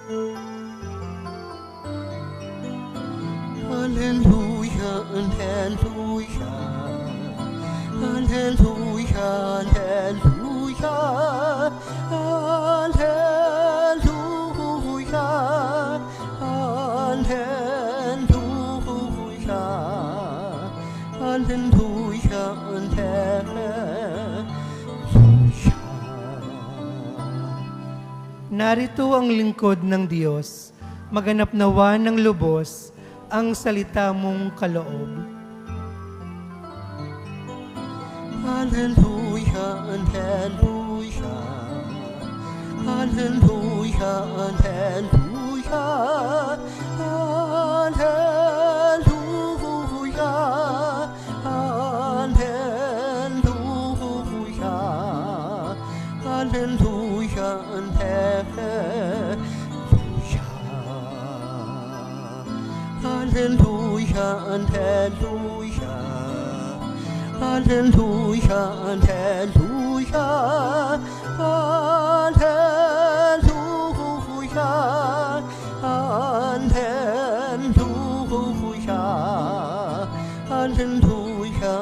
Halleluja, Halleluja, Halleluja, Halleluja, Halleluja, Halleluja, Halleluja, Halleluja. Narito ang lingkod ng Diyos, maganap nawa ng lubos ang salita mong kaloob. Halleluja, Halleluja, Halleluja, Halleluja, Halleluja, Halleluja, Halleluja, Halleluja, Halleluja, Halleluja, Halleluja, Halleluja, Halleluja, Halleluja,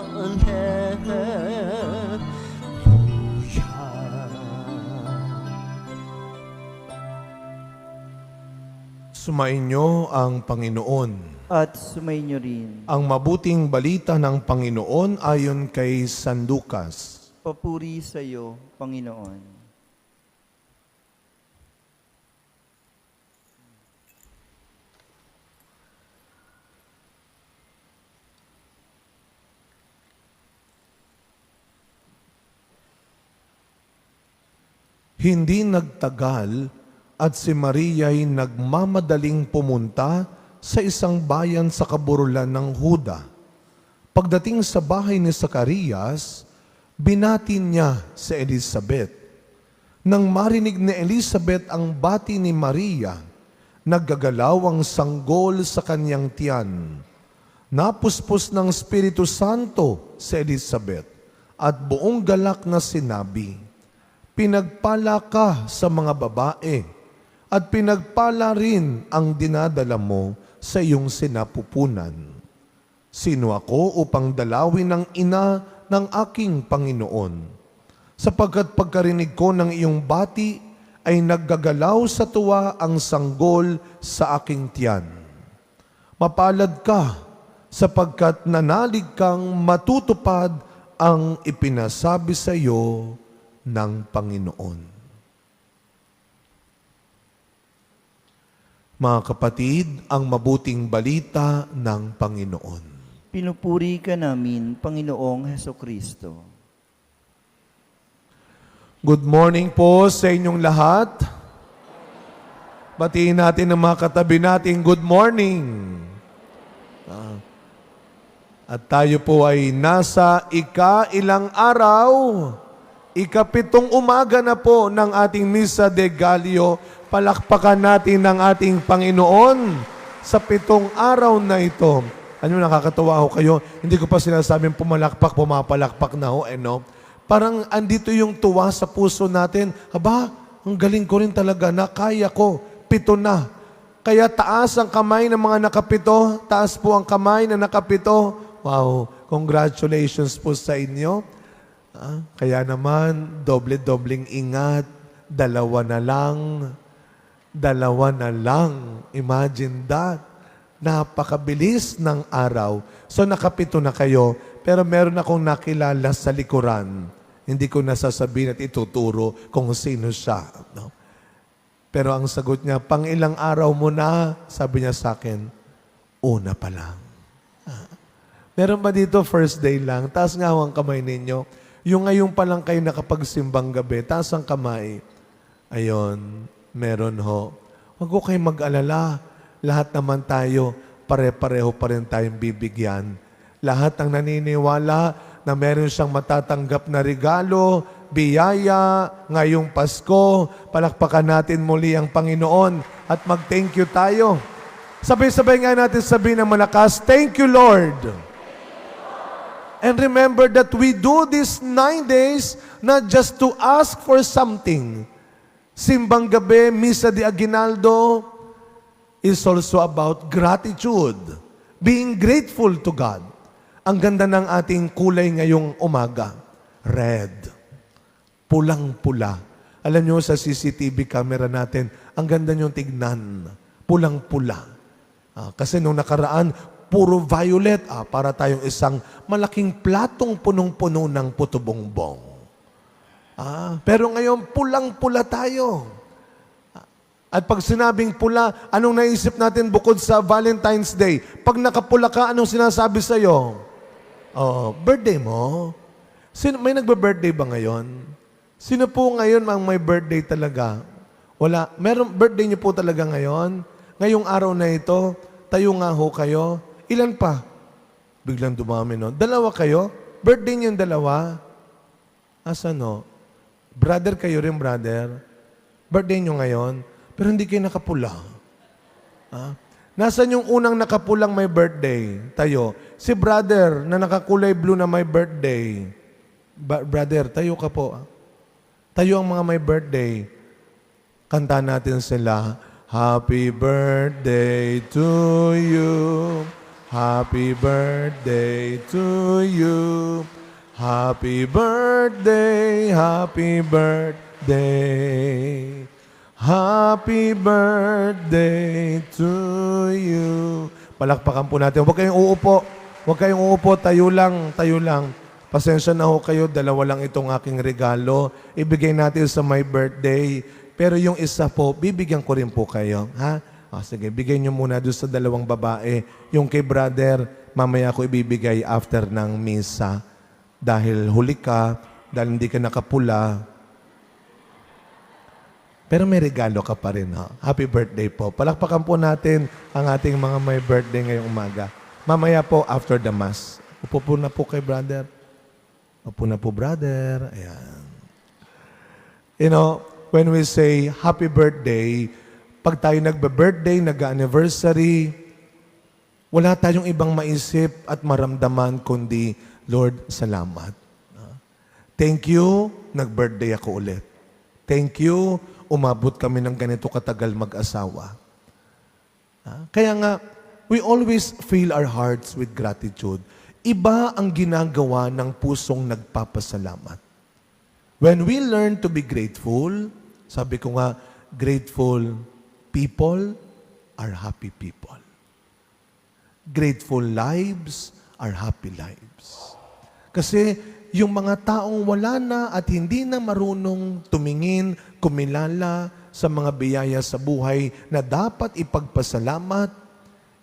Sumainyo ang Panginoon. At sumainyo rin. Ang mabuting balita ng Panginoon ayon kay San Lucas. Papuri sa iyo, Panginoon. Hindi nagtagal at si Maria'y nagmamadaling pumunta sa isang bayan sa kaburulan ng Huda. Pagdating sa bahay ni Zacarias, binatin niya si Elizabeth. Nang marinig ni Elizabeth ang bati ni Maria, naggagalaw ang sanggol sa kanyang tiyan. Napuspos ng Espiritu Santo si Elizabeth at buong galak na sinabi, "Pinagpala ka sa mga babae at pinagpala rin ang dinadala mo sa iyong sinapupunan. Sino ako upang dalawin ng ina ng aking Panginoon? Sapagkat pagkarinig ko ng iyong bati ay naggagalaw sa tuwa ang sanggol sa aking tiyan. Mapalad ka sapagkat nanalig kang matutupad ang ipinasabi sa iyo ng Panginoon." Mga kapatid, ang mabuting balita ng Panginoon. Pinupuri ka namin, Panginoong Hesukristo. Good morning po sa inyong lahat. Batiin natin ang mga katabi natin, good morning. At tayo po ay nasa ilang araw, 7 umaga na po ng ating Misa de Gallio. Palakpakan natin ng ating Panginoon sa 7 araw na ito. Ano, nakakatawa ho kayo. Hindi ko pa sinasabing pumalakpak, pumapalakpak na ho. No? Parang andito yung tuwa sa puso natin. Aba, ang galing ko rin talaga na kaya ko. 7 na. Kaya taas ang kamay ng mga nakapito. Taas po ang kamay na nakapito. Wow, congratulations po sa inyo. Kaya naman, doble-dobling ingat. 2 na lang. 2 na lang. Imagine that. Napakabilis ng araw. So nakapito na kayo, pero meron akong nakilala sa likuran. Hindi ko nasasabihin at ituturo kung sino siya. No? Pero ang sagot niya, "Pang-ilang araw mo na?" Sabi niya sa akin, "Una pa lang." Meron ba dito first day lang? Taas nga ang kamay ninyo. Yung ngayon pa lang kayo nakapagsimbang gabi, taas ang kamay. Ayon. Meron ho. Huwag ko kayong mag-alala. Lahat naman tayo, pare-pareho pa rin tayong bibigyan. Lahat ng naniniwala na meron siyang matatanggap na regalo, biyaya, ngayong Pasko, palakpakan natin muli ang Panginoon at mag-thank you tayo. Sabay-sabay nga natin sabihin ng malakas, "Thank you, Lord." And remember that we do these 9 days not just to ask for something. Simbang gabi, Misa de Aguinaldo, is also about gratitude. Being grateful to God. Ang ganda ng ating kulay ngayong umaga. Red. Pulang-pula. Alam nyo sa CCTV camera natin, ang ganda nyo tignan. Pulang-pula. Kasi nung nakaraan, puro violet. Para tayong isang malaking platong punong-puno ng puto-bongbong. Pero ngayon, pulang-pula tayo. At pag sinabing pula, anong naisip natin bukod sa Valentine's Day? Pag nakapula ka, anong sinasabi sa'yo? Birthday mo? May nagbe-birthday ba ngayon? Sino po ngayon ang may birthday talaga? Wala. Meron birthday niyo po talaga ngayon? Ngayong araw na ito, tayo nga ho kayo. Ilan pa? Biglang dumami, no? Dalawa kayo? Birthday niyo yung dalawa? Asa no? Brother kayo rin, brother. Birthday niyo ngayon, pero hindi kayo nakapula. Nasaan yung unang nakapulang may birthday? Tayo. Si brother na nakakulay blue na may birthday. Brother, tayo ka po. Tayo ang mga may birthday. Kanta natin sila. Happy birthday to you. Happy birthday to you. Happy birthday, happy birthday. Happy birthday to you. Palakpakan po natin. Huwag kayong uupo. Huwag kayong uupo. Tayo lang, tayo lang. Pasensya na ho kayo. Dalawa lang itong aking regalo. Ibigay natin sa my birthday. Pero yung isa po, bibigyan ko rin po kayo. Ha? Sige, bigay nyo muna doon sa dalawang babae. Yung kay brother, mamaya ko ibibigay after ng misa. Dahil huli ka, dahil hindi ka nakapula. Pero may regalo ka pa rin. Ha? Happy birthday po. Palakpakan po natin ang ating mga may birthday ngayong umaga. Mamaya po, after the Mass. Upo po na po kay brother. Upo na po, brother. Ayan. You know, when we say happy birthday, pag tayo nagbe-birthday, nag-anniversary, wala tayong ibang maisip at maramdaman kundi, Lord, salamat. Thank you, nag-birthday ako ulit. Thank you, umabot kami ng ganito katagal mag-asawa. Kaya nga, we always fill our hearts with gratitude. Iba ang ginagawa ng pusong nagpapasalamat. When we learn to be grateful, sabi ko nga, grateful people are happy people. Grateful lives are happy lives. Kasi yung mga taong wala na at hindi na marunong tumingin, kumilala sa mga biyaya sa buhay na dapat ipagpasalamat,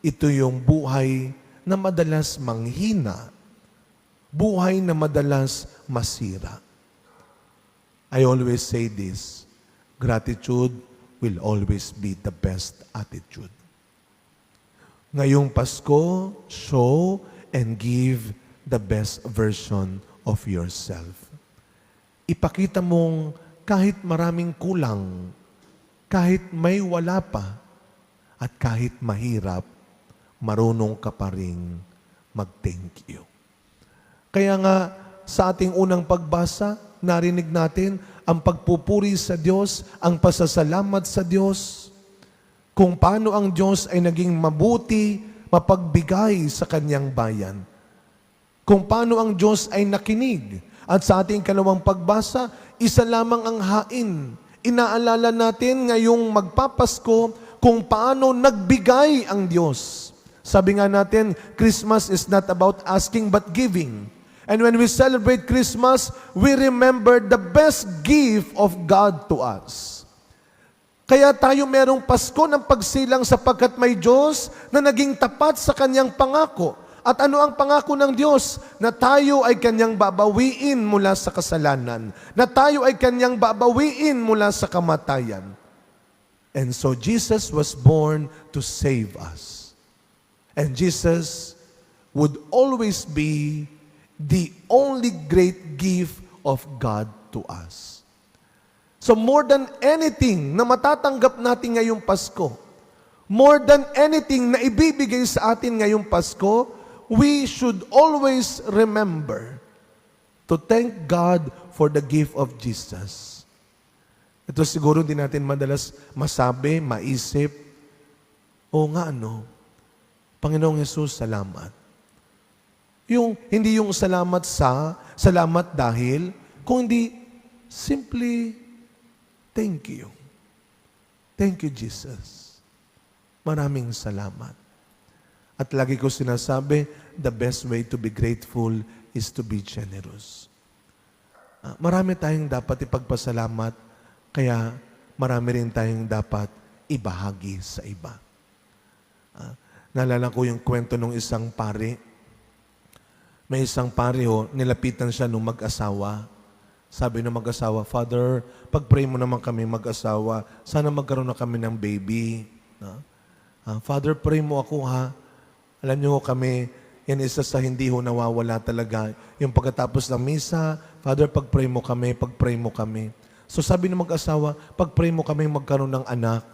ito yung buhay na madalas manghina, buhay na madalas masira. I always say this, gratitude will always be the best attitude. Ngayong Pasko, show and give the best version of yourself. Ipakita mong kahit maraming kulang, kahit may wala pa, at kahit mahirap, marunong ka pa rin mag-thank you. Kaya nga, sa ating unang pagbasa, narinig natin ang pagpupuri sa Diyos, ang pasasalamat sa Diyos, kung paano ang Diyos ay naging mabuti, mapagbigay sa kanyang bayan. Kung paano ang Diyos ay nakinig. At sa ating kalawang pagbasa, isa lamang ang hain. Inaalala natin ngayong magpapasko kung paano nagbigay ang Diyos. Sabi nga natin, Christmas is not about asking but giving. And when we celebrate Christmas, we remember the best gift of God to us. Kaya tayo merong Pasko ng pagsilang sapagkat may Diyos na naging tapat sa kanyang pangako. At ano ang pangako ng Diyos? Na tayo ay kanyang babawiin mula sa kasalanan. Na tayo ay kanyang babawiin mula sa kamatayan. And so Jesus was born to save us. And Jesus would always be the only great gift of God to us. So more than anything na matatanggap natin ngayong Pasko, more than anything na ibibigay sa atin ngayong Pasko, we should always remember to thank God for the gift of Jesus. Ito siguro din natin madalas masabi, maisip, o nga Panginoong Yesus, salamat. Hindi yung salamat dahil, kundi simply, thank you. Thank you, Jesus. Maraming salamat. At lagi ko sinasabi, the best way to be grateful is to be generous. Marami tayong dapat ipagpasalamat, kaya marami rin tayong dapat ibahagi sa iba. Naalala ko yung kwento ng isang pari. May isang pari nilapitan siya nung mag-asawa. Sabi ng mag-asawa, Father, pag-pray mo naman kami mag-asawa, sana magkaroon na kami ng baby. Father, pray mo ako ha. Alam niyo kami, yan isa sa hindi nawawala talaga. Yung pagkatapos ng misa, Father, pag-pray mo kami. So sabi ng mag-asawa, pag-pray mo kami magkaroon ng anak.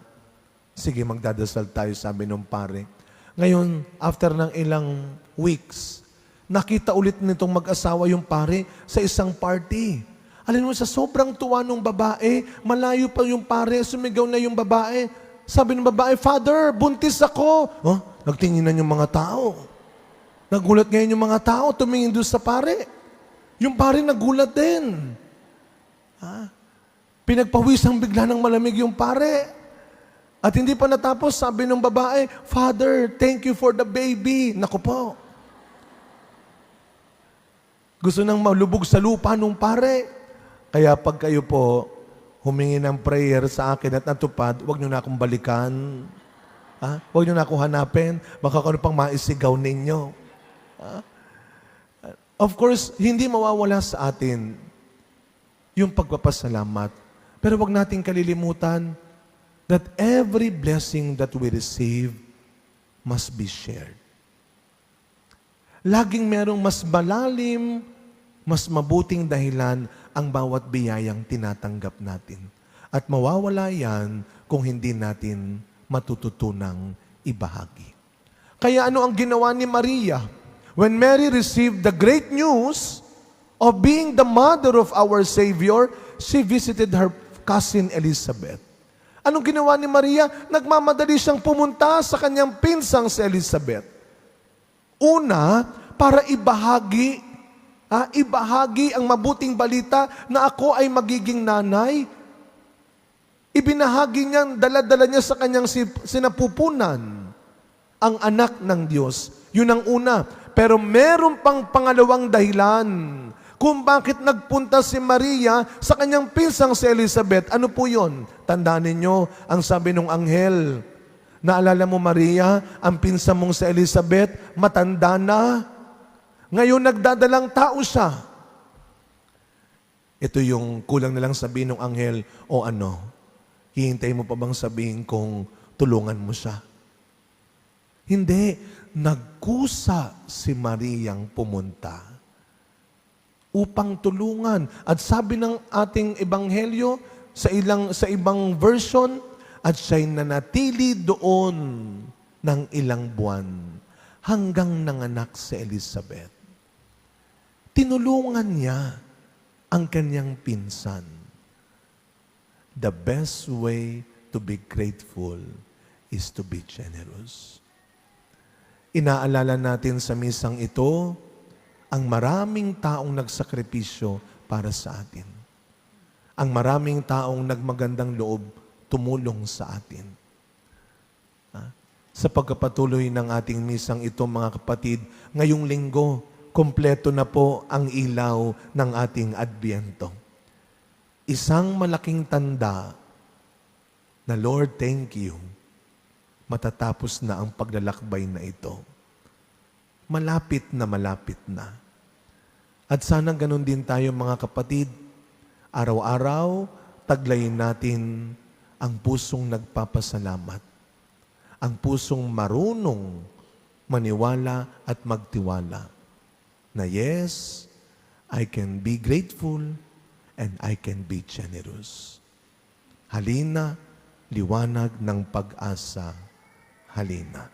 Sige, magdadasal tayo, sabi ng pare. Ngayon, after ng ilang weeks, nakita ulit nitong mag-asawa yung pare sa isang party. Alam mo, sa sobrang tuwa ng babae, malayo pa yung pare, sumigaw na yung babae. Sabi ng babae, Father, buntis ako. Nagtinginan yung mga tao. Nagulat ngayon yung mga tao, tumingin doon sa pare. Yung pare nagulat din. Pinagpawisang bigla ng malamig yung pare. At hindi pa natapos, sabi ng babae, Father, thank you for the baby. Naku po. Gusto nang malubog sa lupa nung pare. Kaya pag kayo po humingi ng prayer sa akin at natupad, huwag niyo na akong balikan. Huwag niyo na akong hanapin. Baka kung ano pang maisigaw ninyo. Of course, hindi mawawala sa atin yung pagpapasalamat. Pero huwag nating kalilimutan that every blessing that we receive must be shared. Laging merong mas malalim, mas mabuting dahilan ang bawat biyayang tinatanggap natin. At mawawala yan kung hindi natin matututunang ibahagi. Kaya ano ang ginawa ni Maria? When Mary received the great news of being the mother of our Savior, she visited her cousin Elizabeth. Anong ginawa ni Maria? Nagmamadali siyang pumunta sa kanyang pinsang si Elizabeth. Una, para ibahagi ang mabuting balita na ako ay magiging nanay. Ibinahagi niya, dala-dala niya sa kanyang sinapupunan ang anak ng Diyos. Yun ang una. Pero meron pang pangalawang dahilan kung bakit nagpunta si Maria sa kanyang pinsang si Elizabeth. Ano po yun? Tandaan ninyo ang sabi ng anghel. Naalala mo, Maria, ang pinsan mong si Elizabeth, matanda na. Ngayon nagdadalang tao siya. Ito yung kulang na lang sabihin ng anghel, o hihintay mo pa bang sabihin kung tulungan mo siya? Hindi. Nagkusa si Mariang pumunta upang tulungan. At sabi ng ating ebanghelyo sa ibang version, at siya'y nanatili doon ng ilang buwan hanggang nanganak si Elizabeth. Tinulungan niya ang kanyang pinsan. The best way to be grateful is to be generous. Inaalala natin sa misang ito ang maraming taong nagsakripisyo para sa atin. Ang maraming taong nagmagandang loob tumulong sa atin. Sa pagkapatuloy ng ating misang ito, mga kapatid, ngayong linggo, kompleto na po ang ilaw ng ating Adbyento. Isang malaking tanda na, Lord, thank you. Matatapos na ang paglalakbay na ito. Malapit na malapit na. At sana ganun din tayo, mga kapatid. Araw-araw, taglayin natin ang pusong nagpapasalamat. Ang pusong marunong maniwala at magtiwala. Na yes, I can be grateful and I can be generous. Halina, liwanag ng pag-asa. Halina.